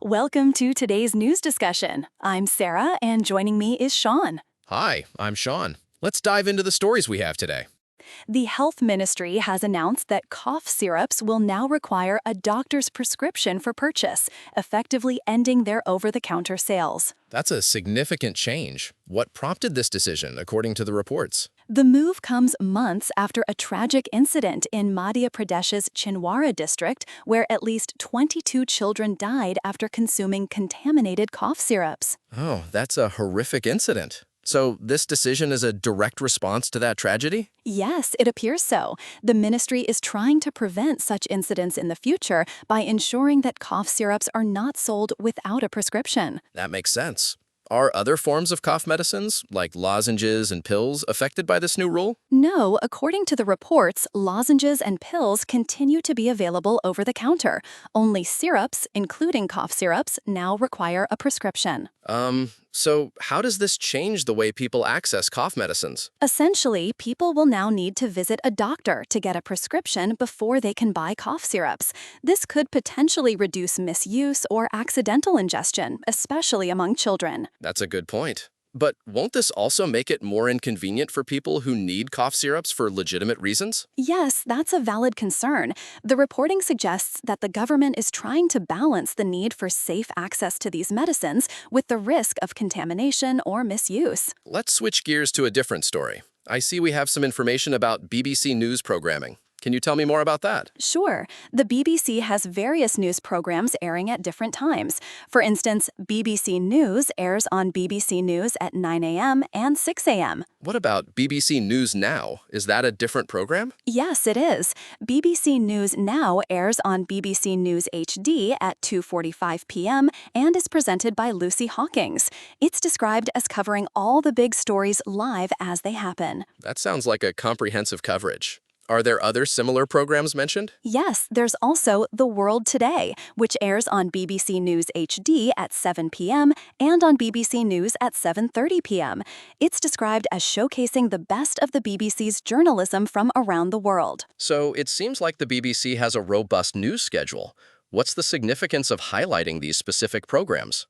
Welcome to today's news discussion. I'm Sarah, and joining me is Sean. Hi, I'm Sean. Let's dive into the stories we have today. The Health Ministry has announced that cough syrups will now require a doctor's prescription for purchase, effectively ending their over-the-counter sales. That's a significant change. What prompted this decision, according to the reports? The move comes months after a tragic incident in Madhya Pradesh's Chinwara district, where at least 22 children died after consuming contaminated cough syrups. Oh, that's a horrific incident. So this decision is a direct response to that tragedy? Yes, it appears so. The ministry is trying to prevent such incidents in the future by ensuring that cough syrups are not sold without a prescription. That makes sense. Are other forms of cough medicines, like lozenges and pills, affected by this new rule? No, according to the reports, lozenges and pills continue to be available over the counter. Only syrups, including cough syrups, now require a prescription. So how does this change the way people access cough medicines? Essentially, people will now need to visit a doctor to get a prescription before they can buy cough syrups. This could potentially reduce misuse or accidental ingestion, especially among children. That's a good point. But won't this also make it more inconvenient for people who need cough syrups for legitimate reasons? Yes, that's a valid concern. The reporting suggests that the government is trying to balance the need for safe access to these medicines with the risk of contamination or misuse. Let's switch gears to a different story. I see we have some information about BBC News programming. Can you tell me more about that? Sure, the BBC has various news programs airing at different times. For instance, BBC News airs on BBC News at 9 a.m. and 6 a.m. What about BBC News Now? Is that a different program? Yes, it is. BBC News Now airs on BBC News HD at 2:45 p.m. and is presented by Lucy Hawkins. It's described as covering all the big stories live as they happen. That sounds like a comprehensive coverage. Are there other similar programs mentioned? Yes, there's also The World Today, which airs on BBC News HD at 7 p.m. and on BBC News at 7:30 p.m. It's described as showcasing the best of the BBC's journalism from around the world. So it seems like the BBC has a robust news schedule. What's the significance of highlighting these specific programs?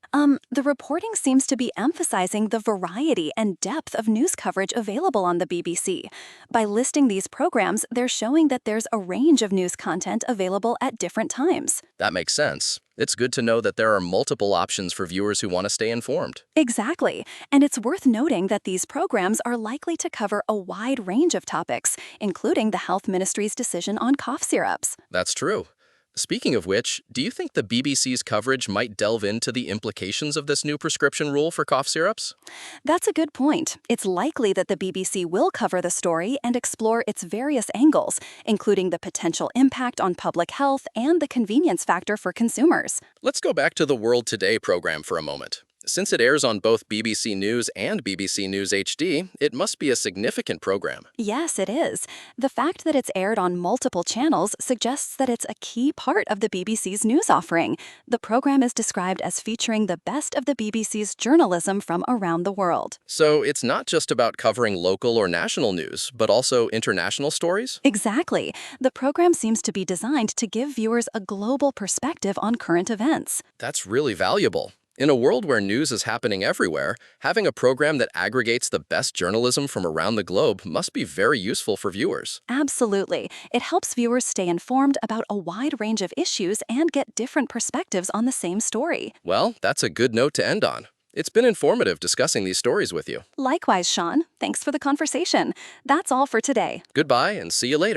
The reporting seems to be emphasizing the variety and depth of news coverage available on the BBC. By listing these programs, they're showing that there's a range of news content available at different times. That makes sense. It's good to know that there are multiple options for viewers who want to stay informed. Exactly. And it's worth noting that these programs are likely to cover a wide range of topics, including the Health Ministry's decision on cough syrups. That's true. Speaking of which, do you think the BBC's coverage might delve into the implications of this new prescription rule for cough syrups? That's a good point. It's likely that the BBC will cover the story and explore its various angles, including the potential impact on public health and the convenience factor for consumers. Let's go back to the World Today program for a moment. Since it airs on both BBC News and BBC News HD, it must be a significant program. Yes, it is. The fact that it's aired on multiple channels suggests that it's a key part of the BBC's news offering. The program is described as featuring the best of the BBC's journalism from around the world. So it's not just about covering local or national news, but also international stories? Exactly. The program seems to be designed to give viewers a global perspective on current events. That's really valuable. In a world where news is happening everywhere, having a program that aggregates the best journalism from around the globe must be very useful for viewers. Absolutely. It helps viewers stay informed about a wide range of issues and get different perspectives on the same story. Well, that's a good note to end on. It's been informative discussing these stories with you. Likewise, Sean. Thanks for the conversation. That's all for today. Goodbye and see you later.